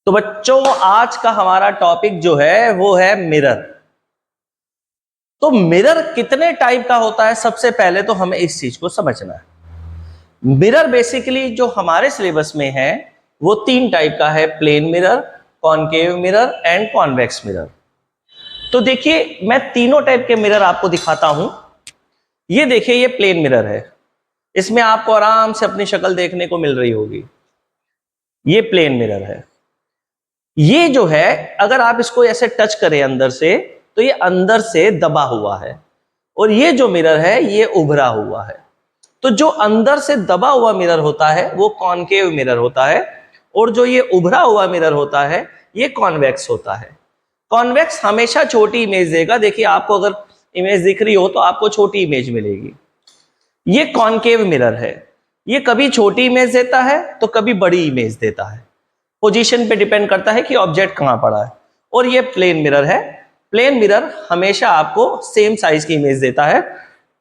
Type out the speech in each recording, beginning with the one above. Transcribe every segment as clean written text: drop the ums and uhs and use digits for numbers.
तो बच्चों आज का हमारा टॉपिक जो है वो है मिरर। तो मिरर कितने टाइप का होता है, सबसे पहले तो हमें इस चीज को समझना है। मिरर बेसिकली जो हमारे सिलेबस में है वो तीन टाइप का है, plane mirror, concave mirror and convex mirror. तो देखिए मैं तीनों टाइप के मिरर आपको दिखाता हूं। ये देखिए ये प्लेन मिरर है, इसमें आपको आराम से अपनी शक्ल देखने को मिल रही होगी। ये प्लेन मिरर है। ये जो है अगर आप इसको ऐसे टच करें अंदर से तो ये अंदर से दबा हुआ है, और ये जो मिरर है ये उभरा हुआ है। तो जो अंदर से दबा हुआ मिरर होता है वो कॉनकेव मिरर होता है, और जो ये उभरा हुआ मिरर होता है ये कॉन्वेक्स होता है। कॉन्वेक्स हमेशा छोटी इमेज देगा। देखिए आपको अगर इमेज दिख रही हो तो आपको छोटी इमेज मिलेगी। ये कॉनकेव मिरर है, ये कभी छोटी इमेज देता है तो कभी बड़ी इमेज देता है, पोजीशन पे डिपेंड करता है कि ऑब्जेक्ट कहां पड़ा है। और ये प्लेन मिरर है। प्लेन मिरर हमेशा आपको सेम साइज की इमेज देता है।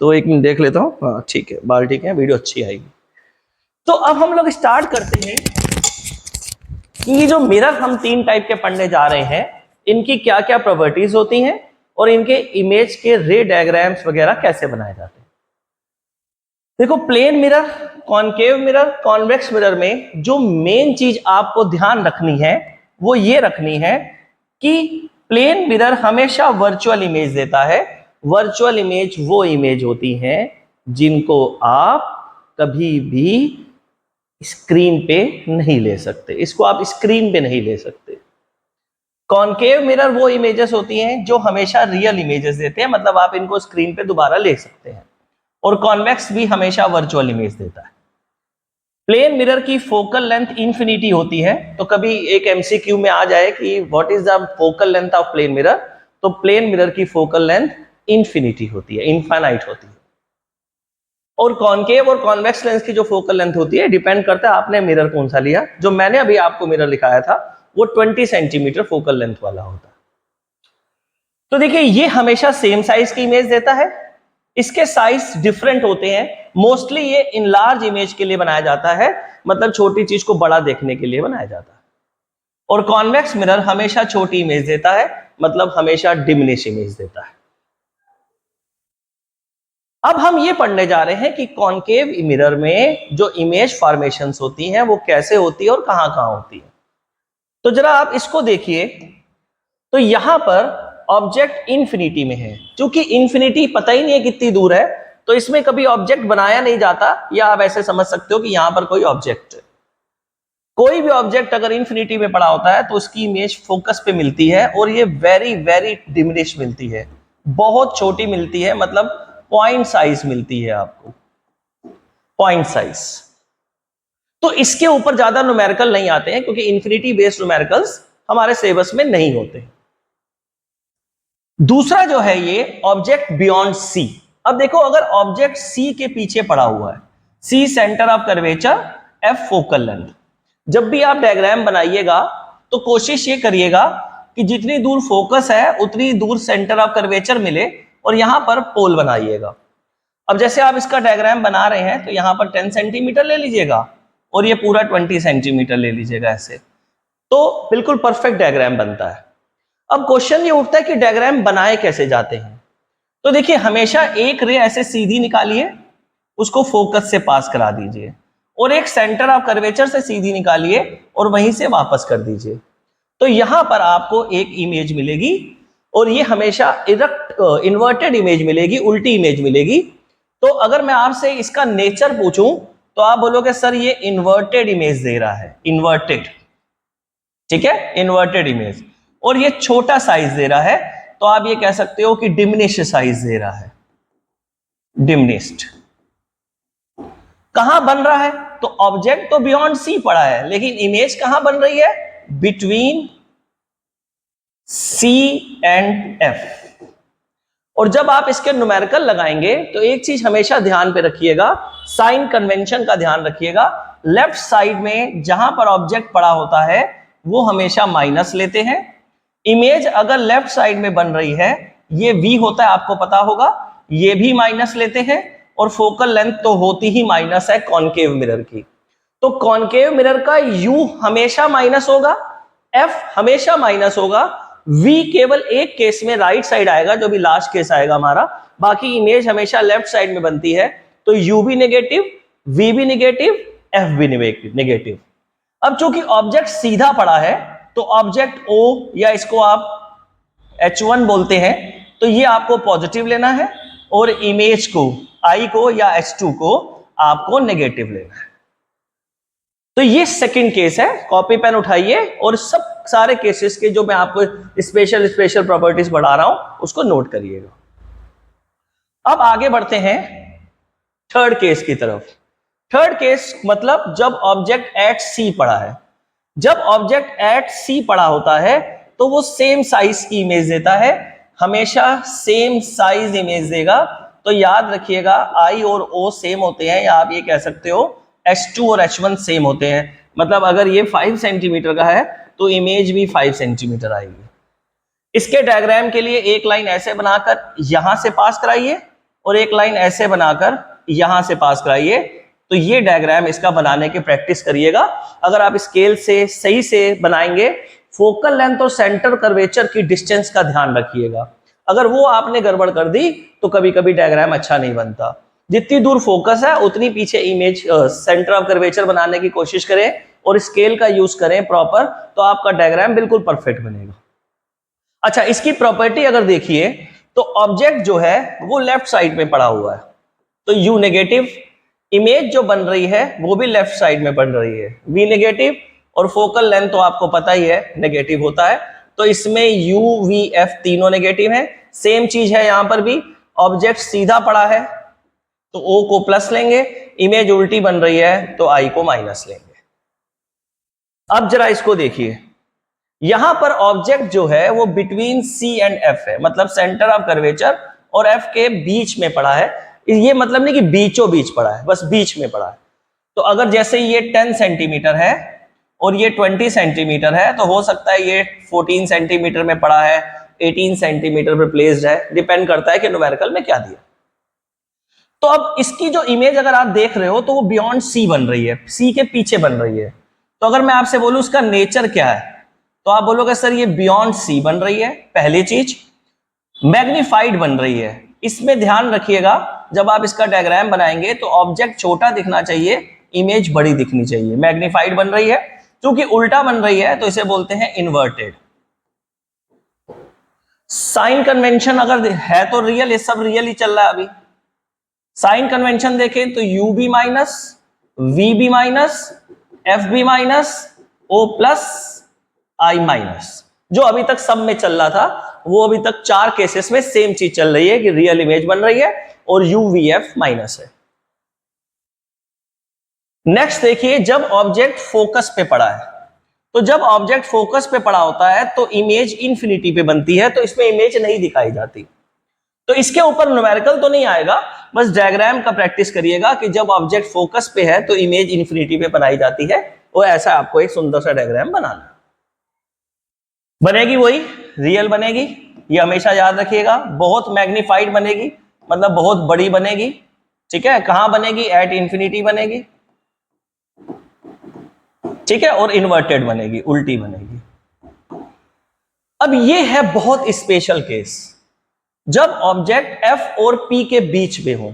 तो एक मिनट देख लेता हूं, हाँ ठीक है, बाल ठीक है, वीडियो अच्छी आएगी। तो अब हम लोग स्टार्ट करते हैं कि ये जो मिरर हम तीन टाइप के पढ़ने जा रहे हैं इनकी क्या क्या प्रॉपर्टीज होती हैं और इनके इमेज के रे डायग्राम्स वगैरह कैसे बनाए जाते हैं। देखो plane mirror, concave mirror, convex mirror में जो मेन चीज आपको ध्यान रखनी है वो ये रखनी है कि प्लेन मिरर हमेशा वर्चुअल इमेज देता है। वर्चुअल इमेज वो इमेज होती हैं जिनको आप कभी भी स्क्रीन पे नहीं ले सकते, इसको आप स्क्रीन पे नहीं ले सकते। कॉनकेव मिरर वो इमेजेस होती हैं जो हमेशा रियल इमेजेस देते हैं, मतलब आप इनको स्क्रीन पे दोबारा ले सकते हैं। और कॉन्वेक्स भी हमेशा वर्चुअल इमेज देता है। प्लेन मिरर की फोकल लेंथ इंफिनिटी होती है। तो कभी एक एमसीक्यू में आ जाए कि what is the focal length of plane mirror, तो प्लेन मिरर की फोकल लेंथ इंफिनिटी होती है, इनफाइनाइट होती है। और कॉनकेव और कॉन्वेक्स लेंस की जो फोकल लेंथ होती है डिपेंड करता है आपने मिरर कौन सा लिया। जो मैंने अभी आपको मिरर दिखाया था वो 20 सेंटीमीटर फोकल लेंथ वाला होता है। तो देखिए ये हमेशा सेम साइज की इमेज देता है। इसके साइज डिफरेंट होते हैं। मोस्टली ये इन लार्ज इमेज के लिए बनाया जाता है, मतलब छोटी चीज को बड़ा देखने के लिए बनाया जाता है। और कॉन्वेक्स मिरर हमेशा छोटी इमेज देता है, मतलब हमेशा डिमिनिश इमेज देता है। अब हम ये पढ़ने जा रहे हैं कि कॉनकेव मिरर में जो इमेज फॉर्मेशंस होती हैं वो कैसे होती है और कहां कहां होती है। तो जरा आप इसको देखिए। तो यहां पर ऑब्जेक्ट इंफिनिटी में है, क्योंकि इंफिनिटी पता ही नहीं है कितनी दूर है, तो इसमें कभी ऑब्जेक्ट बनाया नहीं जाता, या आप ऐसे समझ सकते हो कि यहां पर कोई ऑब्जेक्ट है। कोई भी ऑब्जेक्ट अगर इंफिनिटी में पड़ा होता है तो उसकी इमेज फोकस पे मिलती है, और ये वेरी वेरी डिमिनिश मिलती है, बहुत छोटी मिलती है, मतलब पॉइंट साइज मिलती है आपको, पॉइंट साइज। तो इसके ऊपर ज्यादा न्यूमेरिकल नहीं आते हैं, क्योंकि इंफिनिटी बेस्ड न्यूमेरिकल्स हमारे सिलेबस में नहीं होते। दूसरा जो है ये ऑब्जेक्ट बियॉन्ड सी। अब देखो अगर ऑब्जेक्ट सी के पीछे पड़ा हुआ है, C centre of curvature, F focal length, जब भी आप डायग्राम बनाइएगा तो कोशिश ये करिएगा कि जितनी दूर फोकस है उतनी दूर सेंटर ऑफ कर्वेचर मिले, और यहां पर पोल बनाइएगा। अब जैसे आप इसका डायग्राम बना रहे हैं तो यहां पर 10 सेंटीमीटर ले लीजिएगा और ये पूरा 20 सेंटीमीटर ले लीजिएगा, ऐसे तो बिल्कुल परफेक्ट डायग्राम बनता है। अब क्वेश्चन ये उठता है कि डायग्राम बनाए कैसे जाते हैं। तो देखिए हमेशा एक रे ऐसे सीधी निकालिए, उसको फोकस से पास करा दीजिए, और एक सेंटर ऑफ कर्वेचर से सीधी निकालिए और वहीं से वापस कर दीजिए। तो यहां पर आपको एक इमेज मिलेगी, और ये हमेशा इन्वर्टेड इमेज मिलेगी, उल्टी इमेज मिलेगी। तो अगर मैं आपसे इसका नेचर पूछूं तो आप बोलोगे सर ये इन्वर्टेड इमेज दे रहा है, इन्वर्टेड, ठीक है, इन्वर्टेड इमेज, और ये छोटा साइज दे रहा है, तो आप ये कह सकते हो कि डिमिनिश साइज दे रहा है, डिमिनिश्ड। कहां बन रहा है, तो ऑब्जेक्ट तो बियॉन्ड सी पड़ा है, लेकिन इमेज कहां बन रही है, बिटवीन सी एंड एफ। और जब आप इसके न्यूमेरिकल लगाएंगे तो एक चीज हमेशा ध्यान पे रखिएगा, साइन कन्वेंशन का ध्यान रखिएगा। लेफ्ट साइड में जहां पर ऑब्जेक्ट पड़ा होता है वो हमेशा माइनस लेते हैं। इमेज अगर लेफ्ट साइड में बन रही है, ये V होता है, आपको पता होगा, ये भी माइनस लेते हैं, और फोकल लेंथ तो होती ही माइनस है कॉनकेव मिरर की। तो कॉनकेव मिरर का U हमेशा माइनस होगा, एफ हमेशा माइनस होगा, वी केवल एक केस में राइट साइड आएगा, जो भी लास्ट केस आएगा हमारा, बाकी इमेज हमेशा लेफ्ट साइड में बनती है। तो यू भी नेगेटिव, वी भी नेगेटिव, एफ भी नेगेटिव। अब चूंकि ऑब्जेक्ट सीधा पड़ा है तो ऑब्जेक्ट ओ, या इसको आप H1 बोलते हैं, तो ये आपको पॉजिटिव लेना है, और इमेज को I को या H2 को आपको नेगेटिव लेना है। तो ये सेकंड केस है। कॉपी पेन उठाइए और सब सारे केसेस के जो मैं आपको स्पेशल प्रॉपर्टीज बढ़ा रहा हूं उसको नोट करिएगा। अब आगे बढ़ते हैं थर्ड केस की तरफ। थर्ड केस मतलब जब ऑब्जेक्ट एट सी पड़ा है। जब ऑब्जेक्ट एट सी पड़ा होता है तो वो सेम साइज की इमेज देता है, हमेशा सेम साइज इमेज देगा। तो याद रखिएगा I और O सेम होते हैं, या आप ये कह सकते हो H2 और H1 सेम होते हैं। मतलब अगर ये 5 सेंटीमीटर का है तो इमेज भी 5 सेंटीमीटर आएगी। इसके डायग्राम के लिए एक लाइन ऐसे बनाकर यहां से पास कराइए और एक लाइन ऐसे बनाकर यहां से पास कराइए। तो ये डायग्राम इसका बनाने की प्रैक्टिस करिएगा। अगर आप स्केल से सही से बनाएंगे, फोकल लेंथ और सेंटर कर्वेचर की डिस्टेंस का ध्यान रखिएगा। अगर वो आपने गड़बड़ कर दी तो कभी कभी डायग्राम अच्छा नहीं बनता। जितनी दूर फोकस है उतनी पीछे इमेज सेंटर ऑफ कर्वेचर बनाने की कोशिश करें और स्केल का यूज करें प्रॉपर, तो आपका डायग्राम बिल्कुल परफेक्ट बनेगा। अच्छा, इसकी प्रॉपर्टी अगर देखिए तो ऑब्जेक्ट जो है वो लेफ्ट साइड में पड़ा हुआ है, तो यू नेगेटिव। इमेज जो बन रही है वो भी लेफ्ट साइड में बन रही है, वी नेगेटिव। और फोकल लेंथ तो आपको पता ही है नेगेटिव होता है, तो इसमें यू वी एफ तीनों नेगेटिव है। सेम चीज है यहां पर भी, ऑब्जेक्ट सीधा पड़ा है तो ओ को प्लस लेंगे, इमेज उल्टी बन रही है तो आई को माइनस लेंगे। अब जरा इसको देखिए, यहां पर ऑब्जेक्ट जो है वो बिटवीन सी एंड एफ है, मतलब सेंटर ऑफ कर्वेचर और एफ के बीच में पड़ा है। ये मतलब नहीं कि बीचों बीच पड़ा है, बस बीच में पड़ा है। तो अगर जैसे ये 10 सेंटीमीटर है और ये 20 सेंटीमीटर है, तो हो सकता है ये 14 सेंटीमीटर में पड़ा है, 18 सेंटीमीटर पे प्लेस्ड है, डिपेंड करता है कि न्यूमेरिकल में क्या दिया। तो अब इसकी जो इमेज अगर आप देख रहे हो तो वो बियॉन्ड सी बन रही है, सी के पीछे बन रही है। तो अगर मैं आपसे बोलूं उसका नेचर क्या है, तो आप बोलोगे सर ये बियॉन्ड सी बन रही है। पहली चीज, मैग्नीफाइड बन रही है। इसमें ध्यान रखिएगा, जब आप इसका डायग्राम बनाएंगे तो ऑब्जेक्ट छोटा दिखना चाहिए, इमेज बड़ी दिखनी चाहिए। मैग्नीफाइड बन रही है, क्योंकि उल्टा बन रही है तो इसे बोलते हैं इन्वर्टेड। साइन कन्वेंशन अगर है तो रियल, ये सब रियल ही चल रहा है अभी। साइन कन्वेंशन देखें तो u be minus, v be minus, f be minus, o plus, i minus, जो अभी तक सब में चल रहा था वो अभी तक 4 केसेस में सेम चीज चल रही है कि रियल इमेज बन रही है और यू वी एफ माइनस है। नेक्स्ट देखिए, जब ऑब्जेक्ट फोकस पे पड़ा है, तो जब ऑब्जेक्ट फोकस पे पड़ा होता है तो इमेज इंफिनिटी पे बनती है, तो इसमें इमेज नहीं दिखाई जाती। तो इसके ऊपर न्यूमेरिकल तो नहीं आएगा, बस डायग्राम का प्रैक्टिस करिएगा कि जब ऑब्जेक्ट फोकस पे है तो इमेज इंफिनिटी पे बनाई जाती है। वो ऐसा आपको एक सुंदर सा डायग्राम बनाना बनेगी, वही रियल बनेगी। ये हमेशा याद रखिएगा, बहुत मैग्नीफाइड बनेगी, मतलब बहुत बड़ी बनेगी। ठीक है, कहां बनेगी? एट इंफिनिटी बनेगी, ठीक है, और इन्वर्टेड बनेगी, उल्टी बनेगी। अब ये है बहुत स्पेशल केस, जब ऑब्जेक्ट एफ और पी के बीच में हो,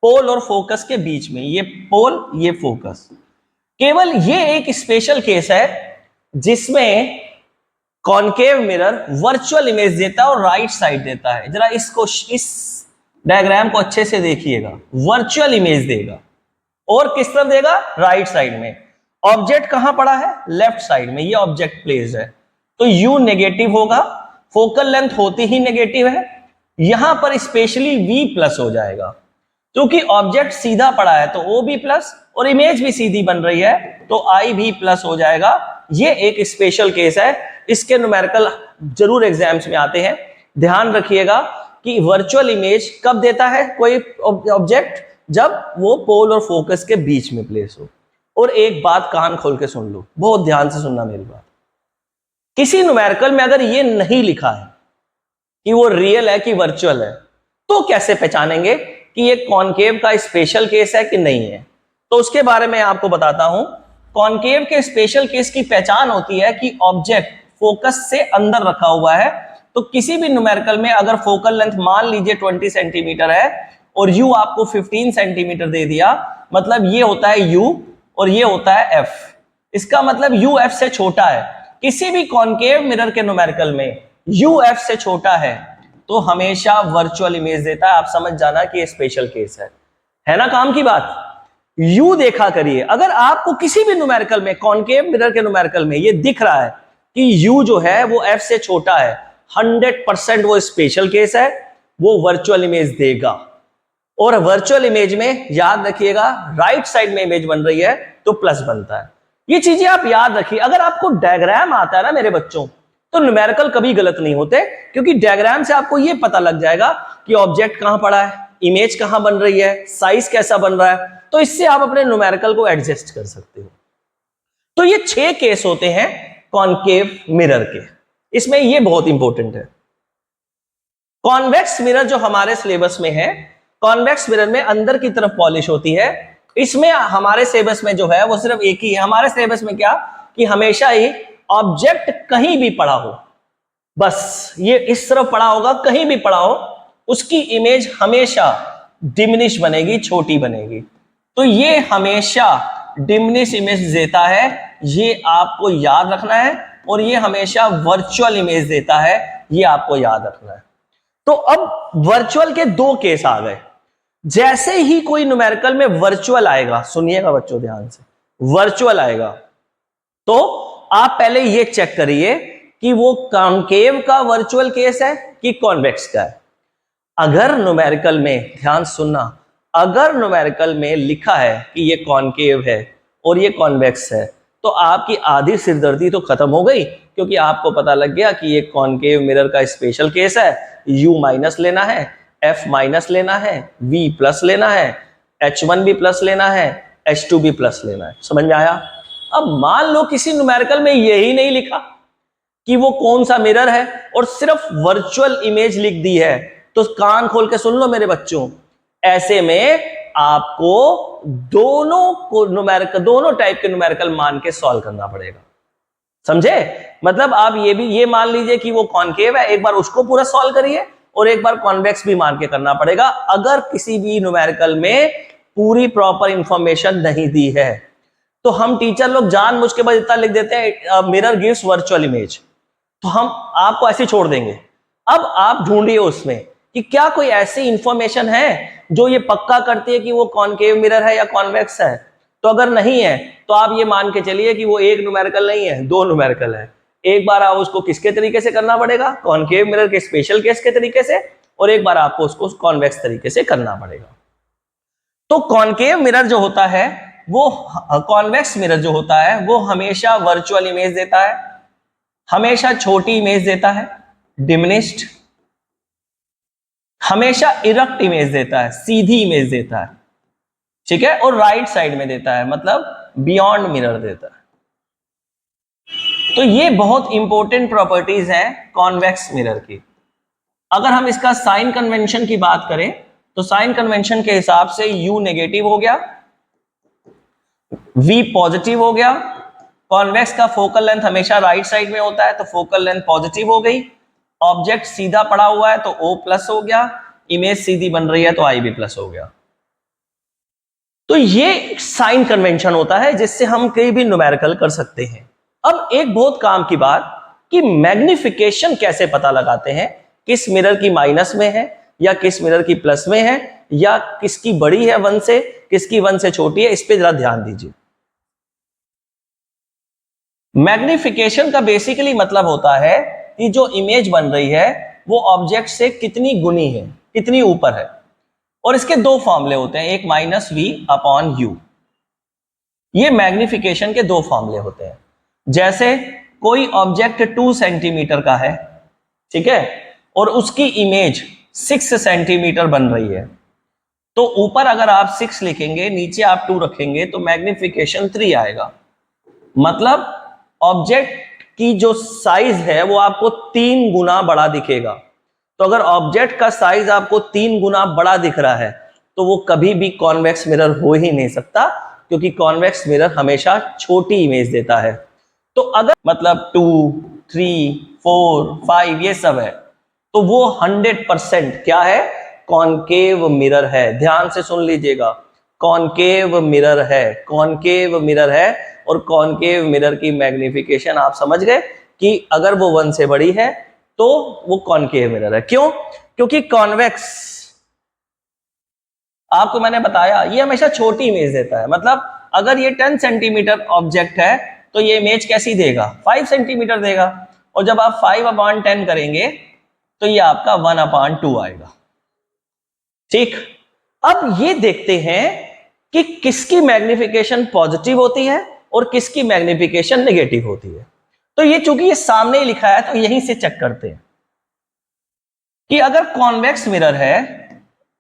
पोल और फोकस के बीच में, ये पोल ये फोकस। केवल ये एक स्पेशल केस है जिसमें कॉनकेव मिरर वर्चुअल इमेज देता है और राइट साइड देता है। जरा इसको, इस डायग्राम को अच्छे से देखिएगा, वर्चुअल इमेज देगा और किस तरफ देगा? राइट साइड में। ऑब्जेक्ट कहां पड़ा है? लेफ्ट साइड में, ये ऑब्जेक्ट प्लेस्ड है, तो यू नेगेटिव होगा, फोकल लेंथ होती ही नेगेटिव है। यहां पर स्पेशली वी प्लस हो जाएगा, क्योंकि ऑब्जेक्ट सीधा पड़ा है तो ओ बी प्लस, और इमेज भी सीधी बन रही है तो आई भी प्लस हो जाएगा। ये एक स्पेशल केस है, इसके न्यूमेरिकल जरूर एग्जाम्स में आते हैं। ध्यान रखिएगा कि वर्चुअल इमेज कब देता है कोई ऑब्जेक्ट? जब वो पोल और फोकस के बीच में प्लेस हो। और एक बात कान खोल के सुन लो, बहुत ध्यान से सुनना मेरी बात। किसी न्यूमेरिकल में अगर ये नहीं लिखा है कि वो रियल है कि वर्चुअल है, तो कैसे पहचानेंगे कि ये कॉनकेव का स्पेशल केस है कि नहीं है? तो उसके बारे में आपको बताता हूं। कॉनकेव के स्पेशल केस की पहचान होती है कि ऑब्जेक्ट फोकस से अंदर रखा हुआ है। तो किसी भी न्यूमेरिकल में अगर फोकल लेंथ मान लीजिए 20 सेंटीमीटर है और यू आपको 15 सेंटीमीटर दे दिया, मतलब ये होता है यू और ये होता है एफ। इसका मतलब यू एफ से छोटा है। किसी भी कॉनकेव मिरर के न्यूमेरिकल में यू एफ से छोटा है तो हमेशा वर्चुअल इमेज देता है। आप समझ जाना कि ये स्पेशल केस है ना काम की बात। यू देखा करिए, अगर आपको किसी भी न्यूमेरिकल में, कॉनकेव मिरर के न्यूमेरिकल में ये दिख रहा है कि यू जो है वो एफ से छोटा है, 100% वो स्पेशल केस है, वो वर्चुअल इमेज देगा। और वर्चुअल इमेज में याद रखिएगा, राइट साइड में इमेज बन रही है तो प्लस बनता है। ये चीजें आप याद रखिए। अगर आपको डायग्राम आता है ना मेरे बच्चों, तो न्यूमेरिकल कभी गलत नहीं होते, क्योंकि डायग्राम से आपको ये पता लग जाएगा कि ऑब्जेक्ट कहां पड़ा है, इमेज कहां बन रही है, साइज कैसा बन रहा है। तो इससे आप अपने न्यूमेरिकल को एडजस्ट कर सकते हो। तो ये 6 केस होते हैं कॉनकेव मिरर के, इसमें ये बहुत इंपॉर्टेंट है। कॉन्वेक्स मिरर जो हमारे सिलेबस में है, कॉन्वेक्स मिरर में अंदर की तरफ पॉलिश होती है। इसमें हमारे सिलेबस में जो है वो सिर्फ एक ही है। हमारे सिलेबस में क्या, कि हमेशा ही ऑब्जेक्ट कहीं भी पड़ा हो, बस ये इस तरफ पड़ा होगा, कहीं भी पड़ा हो, उसकी इमेज हमेशा डिमिनिश बनेगी, छोटी बनेगी। तो ये हमेशा डिमिनिश इमेज देता है, ये आपको याद रखना है। और ये हमेशा वर्चुअल इमेज देता है, ये आपको याद रखना है। तो अब वर्चुअल के 2 केस आ गए। जैसे ही कोई न्यूमेरिकल में वर्चुअल आएगा, सुनिएगा बच्चों ध्यान से, वर्चुअल आएगा तो आप पहले ये चेक करिए कि वो कॉनकेव का वर्चुअल केस है कि कॉन्वेक्स का है। अगर न्यूमेरिकल में, ध्यान सुनना, अगर न्यूमेरिकल में लिखा है कि ये कॉनकेव है और ये कॉन्वेक्स है, तो आपकी आधी सिरदर्दी तो खत्म हो गई, क्योंकि आपको पता लग गया कि ये कॉनकेव मिरर का स्पेशल केस है। U माइनस लेना है, F माइनस लेना है, V प्लस लेना है, H1 भी प्लस लेना है, H2 भी प्लस लेना है। समझ में आया? अब मान लो किसी न्यूमेरिकल में यही नहीं लिखा कि वो कौन सा मिरर है और सिर्फ वर्चुअल इमेज लिख दी है, तो कान खोल के सुन लो मेरे बच्चों, ऐसे में आपको दोनों टाइप के न्यूमेरिकल मान के सॉल्व करना पड़ेगा। समझे? मतलब आप ये मान लीजिए कि वो कॉनकेव है, एक बार उसको पूरा सॉल्व करिए और एक बार कॉन्वेक्स भी मान के करना पड़ेगा। अगर किसी भी न्यूमेरिकल में पूरी प्रॉपर इंफॉर्मेशन नहीं दी है, तो हम टीचर लोग जानबूझ के बस इतना लिख देते हैं, मिरर गिव्स वर्चुअल इमेज, तो हम आपको ऐसे छोड़ देंगे। अब आप ढूंढिए उसमें कि क्या कोई ऐसी इंफॉर्मेशन है जो ये पक्का करती है कि वो कॉनकेव मिरर है या कॉन्वेक्स है। तो अगर नहीं है तो आप ये मान के चलिए कि वो एक न्यूमेरिकल नहीं है, 2 न्यूमेरिकल है। एक बार आप उसको किसके तरीके से करना पड़ेगा, कॉनकेव मिरर के स्पेशल केस के तरीके से, और एक बार आपको उसको कॉन्वेक्स तरीके से करना पड़ेगा। तो कॉनकेव मिरर जो होता है वो, कॉन्वेक्स मिरर जो होता है वो हमेशा वर्चुअल इमेज देता है, हमेशा छोटी इमेज देता है, डिमिनिश्ड, हमेशा इरेक्ट इमेज देता है, सीधी इमेज देता है, ठीक है, और राइट साइड में देता है, मतलब बियॉन्ड मिरर देता है। तो ये बहुत इंपॉर्टेंट प्रॉपर्टीज हैं कॉन्वेक्स मिरर की। अगर हम इसका साइन कन्वेंशन की बात करें तो साइन कन्वेंशन के हिसाब से U नेगेटिव हो गया, V पॉजिटिव हो गया। कॉन्वेक्स का फोकल लेंथ हमेशा राइट साइड में होता है, तो फोकल लेंथ पॉजिटिव हो गई। ऑब्जेक्ट सीधा पड़ा हुआ है तो O प्लस हो गया, इमेज सीधी बन रही है तो I भी प्लस हो गया। तो ये साइन कन्वेंशन होता है जिससे हम कहीं भी न्यूमेरिकल कर सकते हैं। अब एक बहुत काम की बात कि मैग्निफिकेशन कैसे पता लगाते हैं, किस मिरर की माइनस में है या किस मिरर की प्लस में है, या किसकी बड़ी है 1 से, किसकी 1 से छोटी है, इस पे जरा ध्यान दीजिए। मैग्निफिकेशन का बेसिकली मतलब होता है कि जो इमेज बन रही है वो ऑब्जेक्ट से कितनी गुनी है, कितनी ऊपर है। और इसके 2 फॉर्मूले होते हैं, एक -V/U। ये मैग्निफिकेशन के 2 फॉर्मूले होते हैं। जैसे कोई ऑब्जेक्ट 2 सेंटीमीटर का है, ठीक है, और उसकी इमेज 6 सेंटीमीटर बन रही है, तो ऊपर अगर आप 6 लिखेंगे, नीचे आप 2 रखेंगे, तो मैग्निफिकेशन 3 आएगा। मतलब ऑब्जेक्ट की जो साइज है वो आपको 3 गुना बड़ा दिखेगा। तो अगर ऑब्जेक्ट का साइज आपको 3 गुना बड़ा दिख रहा है तो वो कभी भी कॉन्वेक्स मिरर हो ही नहीं सकता, क्योंकि कॉन्वेक्स मिरर हमेशा छोटी इमेज देता है। तो अगर मतलब 2, 3, 4, 5 ये सब है, तो वो 100% क्या है, कॉनकेव मिरर है। ध्यान से सुन लीजिएगा, कॉनकेव मिरर है, कॉनकेव मिरर है। और कॉनकेव मिरर की मैग्निफिकेशन आप समझ गए कि अगर वो 1 से बड़ी है तो वो कॉनकेव मिरर है। क्यों? क्योंकि कॉन्वेक्स, आपको मैंने बताया, ये हमेशा छोटी इमेज देता है। मतलब अगर ये 10 सेंटीमीटर ऑब्जेक्ट है तो ये इमेज कैसी देगा, 5 सेंटीमीटर देगा। और जब आप 5/10 करेंगे तो ये आपका 1/2 आएगा। ठीक, अब ये देखते हैं कि किसकी मैग्निफिकेशन पॉजिटिव होती है और किसकी मैग्निफिकेशन नेगेटिव होती है। तो ये चूंकि ये सामने ही लिखा है तो यहीं से चेक करते हैं कि अगर कॉन्वेक्स मिरर है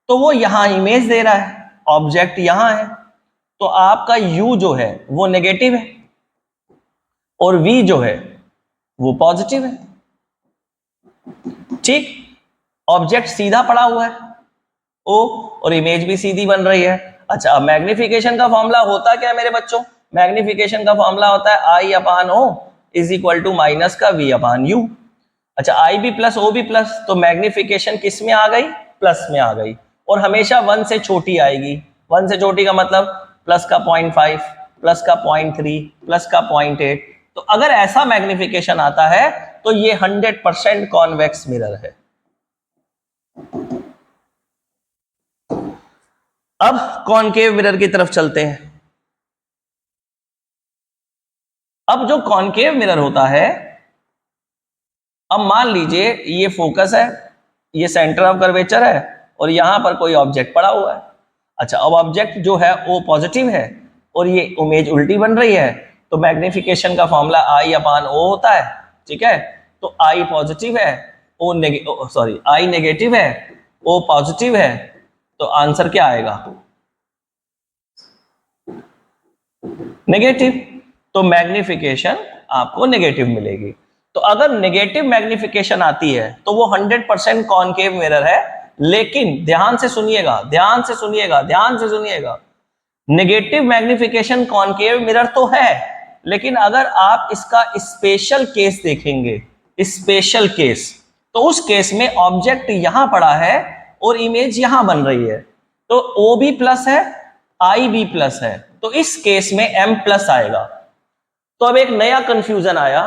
तो वो यहां इमेज दे रहा है, ऑब्जेक्ट यहां है, तो आपका U जो है वो नेगेटिव है और V जो है वो पॉजिटिव है। ठीक, ऑब्जेक्ट सीधा पड़ा हुआ है O और इमेज भी सीधी बन रही है। अच्छा, मैग्निफिकेशन का फॉर्मूला होता क्या है मेरे बच्चों? मैग्निफिकेशन का फॉर्मूला होता है I/O is equal to minus का V/U। अच्छा, IB प्लस OB प्लस, तो मैग्निफिकेशन किस में आ गई, प्लस में आ गई, और हमेशा 1 से छोटी आएगी। 1 से छोटी का मतलब प्लस का 0.5, प्लस का 0.3, प्लस का 0.8। तो अगर ऐसा मैग्निफिकेशन आता है तो ये 100% कॉन्वेक्स मिरर है। अब कॉनकेव मिरर की तरफ चलते हैं। अब जो कॉनकेव मिरर होता है, अब मान लीजिए ये फोकस है, ये सेंटर ऑफ कर्वेचर है और यहां पर कोई ऑब्जेक्ट पड़ा हुआ है। अच्छा, अब ऑब्जेक्ट जो है वो पॉजिटिव है और ये इमेज उल्टी बन रही है, तो मैग्निफिकेशन का फॉर्मूला I/O होता है। ठीक है, तो I पॉजिटिव है, I नेगेटिव है, O पॉजिटिव है, तो आंसर क्या आएगा, नेगेटिव। तो मैग्निफिकेशन आपको नेगेटिव मिलेगी। तो अगर नेगेटिव मैग्निफिकेशन आती है तो वो 100% कॉनकेव मिरर है। लेकिन ध्यान से सुनिएगा, ध्यान से सुनिएगा, ध्यान से सुनिएगा, नेगेटिव मैग्निफिकेशन कॉनकेव मिरर तो है, लेकिन अगर आप इसका स्पेशल केस देखेंगे, स्पेशल केस, तो उस केस में ऑब्जेक्ट यहां पड़ा है और इमेज यहां बन रही है, तो OB प्लस है, IB प्लस है, तो इस केस में M प्लस आएगा। तो अब एक नया कंफ्यूजन आया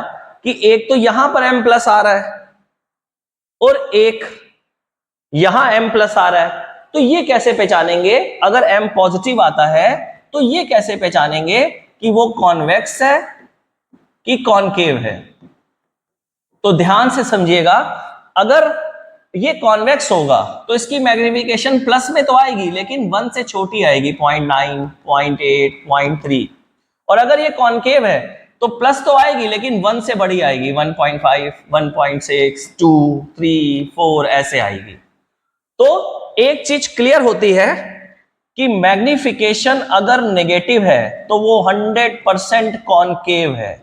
कि एक तो यहां पर M प्लस आ रहा है और एक यहां M प्लस आ रहा है, तो ये कैसे पहचानेंगे? अगर M पॉजिटिव आता है तो ये कैसे पहचानेंगे कि वो कॉन्वेक्स है कि कॉनकेव है? तो ध्यान से समझिएगा, अगर ये कॉन्वेक्स होगा तो इसकी मैग्निफिकेशन प्लस में तो आएगी लेकिन 1 से छोटी आएगी, 0.9, 0.8, 0.3। और अगर ये कॉनकेव है तो प्लस तो आएगी लेकिन 1 से बड़ी आएगी, 1.5, 1.6, 2, 3, 4 ऐसे आएगी। तो एक चीज क्लियर होती है कि मैग्निफिकेशन अगर नेगेटिव है तो वो 100% कॉनकेव है।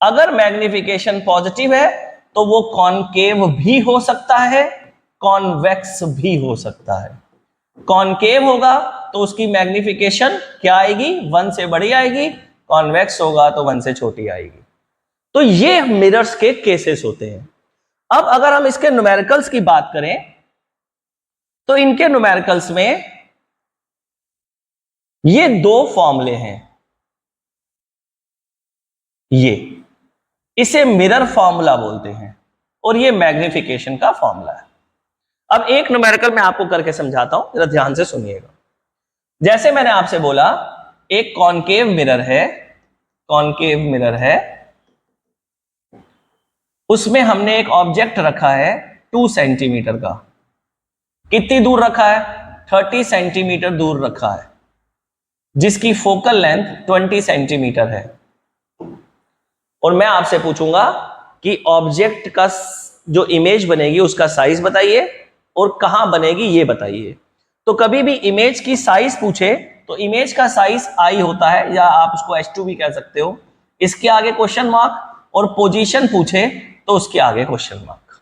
अगर मैग्निफिकेशन पॉजिटिव है तो वो कॉनकेव भी हो सकता है, कॉन्वेक्स भी हो सकता है। कॉनकेव होगा तो उसकी मैग्निफिकेशन क्या आएगी, 1 से बड़ी आएगी, कॉन्वेक्स होगा तो 1 से छोटी आएगी। तो ये मिरर्स के केसेस होते हैं। अब अगर हम इसके न्यूमेरिकल्स की बात करें तो इनके न्यूमेरिकल्स में ये 2 फॉर्मूले हैं। ये इसे मिरर फॉर्मूला बोलते हैं और ये मैग्निफिकेशन का फॉर्मूला है। अब एक न्यूमेरिकल मैं आपको करके समझाता हूं, जरा ध्यान से सुनिएगा। जैसे मैंने आपसे बोला एक कॉनकेव मिरर है, कॉनकेव मिरर है, उसमें हमने एक ऑब्जेक्ट रखा है 2 सेंटीमीटर का। कितनी दूर रखा है? 30 सेंटीमीटर दूर रखा है, जिसकी फोकल लेंथ 20 सेंटीमीटर है। और मैं आपसे पूछूंगा कि ऑब्जेक्ट का जो इमेज बनेगी उसका साइज बताइए और कहां बनेगी ये बताइए। तो कभी भी इमेज की साइज पूछे तो इमेज का साइज I होता है, या आप उसको H2 भी कह सकते हो, इसके आगे क्वेश्चन मार्क, और पोजीशन पूछे तो उसके आगे क्वेश्चन मार्क।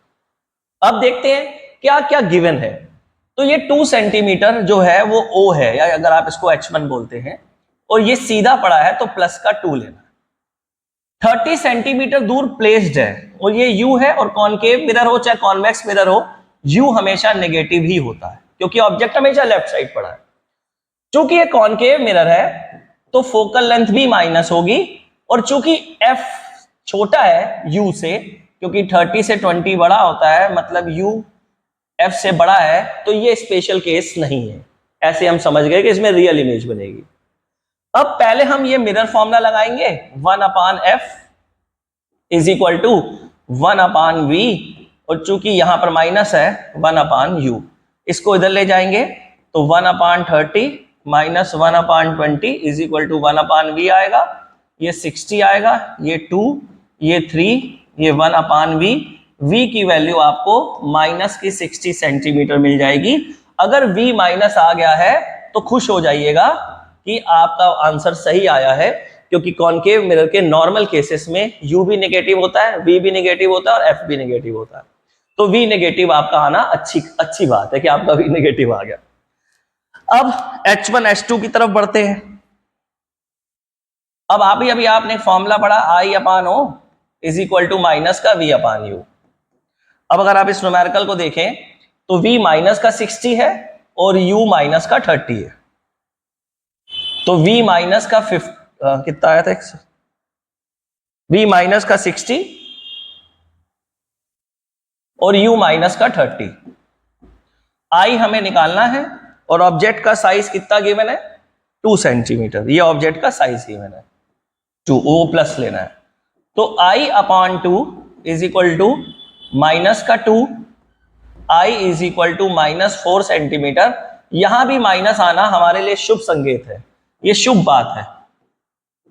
अब देखते हैं क्या क्या गिवन है। तो ये 2 सेंटीमीटर जो है वो O है, या अगर आप इसको H1 बोलते हैं, और ये सीधा पड़ा है तो प्लस का 2 लेना। 30 सेंटीमीटर दूर प्लेस्ड है और ये यू है, और कॉनकेव मिरर हो चाहे कॉन्वेक्स मिरर हो, यू हमेशा नेगेटिव ही होता है क्योंकि ऑब्जेक्ट हमेशा लेफ्ट साइड पड़ा है। चूंकि ये कॉनकेव मिरर है तो फोकल लेंथ भी माइनस होगी, और चूंकि एफ छोटा है यू से, क्योंकि 30 से 20 बड़ा होता है, मतलब यू एफ से बड़ा है, तो ये स्पेशल केस नहीं है। ऐसे हम समझ गए कि इसमें रियल इमेज बनेगी। अब पहले हम ये मिरर फॉर्मूला लगाएंगे, 1/f is equal to 1/v, और चूंकि यहां पर माइनस है 1/u, इसको इधर ले जाएंगे तो 1/30 minus 1/20 is equal to 1/v आएगा। ये 60 आएगा, ये 2, ये 3, ये 1/v। v की वैल्यू आपको माइनस की 60 सेंटीमीटर मिल जाएगी। अगर v माइनस आ गया है तो खुश हो जाइएगा कि आपका आंसर सही आया है, क्योंकि कॉनकेव मिरर के नॉर्मल केसेस में u भी नेगेटिव होता है, v भी नेगेटिव होता है और f भी नेगेटिव होता है। तो v नेगेटिव आपका आना अच्छी बात है कि आपका v नेगेटिव आ गया। अब H1 H2 की तरफ बढ़ते हैं। अब अभी आपने फॉर्मूला पढ़ा I/O is equal to minus का V/U। अब अगर आप इस न्यूमेरिकल को देखें तो v माइनस का 60 है और u माइनस का 30 है, तो v माइनस का कितना आया था, v माइनस का 60 और u माइनस का 30। I हमें निकालना है और ऑब्जेक्ट का साइज कितना गिवन है, 2 सेंटीमीटर। ये ऑब्जेक्ट का साइज गिवन है 2, वो प्लस लेना है। तो I/2 is equal to minus का 2, I is equal to -4 centimetre. यहां भी माइनस आना हमारे लिए शुभ संकेत है, ये शुभ बात है,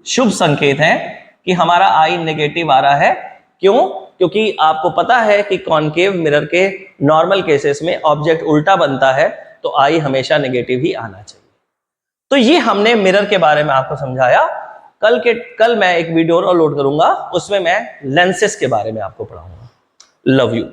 शुभ संकेत है कि हमारा I नेगेटिव आ रहा है। क्यों? क्योंकि आपको पता है कि कॉनकेव मिरर के नॉर्मल केसेस में ऑब्जेक्ट उल्टा बनता है, तो I हमेशा नेगेटिव ही आना चाहिए। तो ये हमने मिरर के बारे में आपको समझाया। कल मैं एक वीडियो और लोड करूंगा, उसमें मैं लेंसेस के बारे में आपको पढ़ाऊंगा। Love you.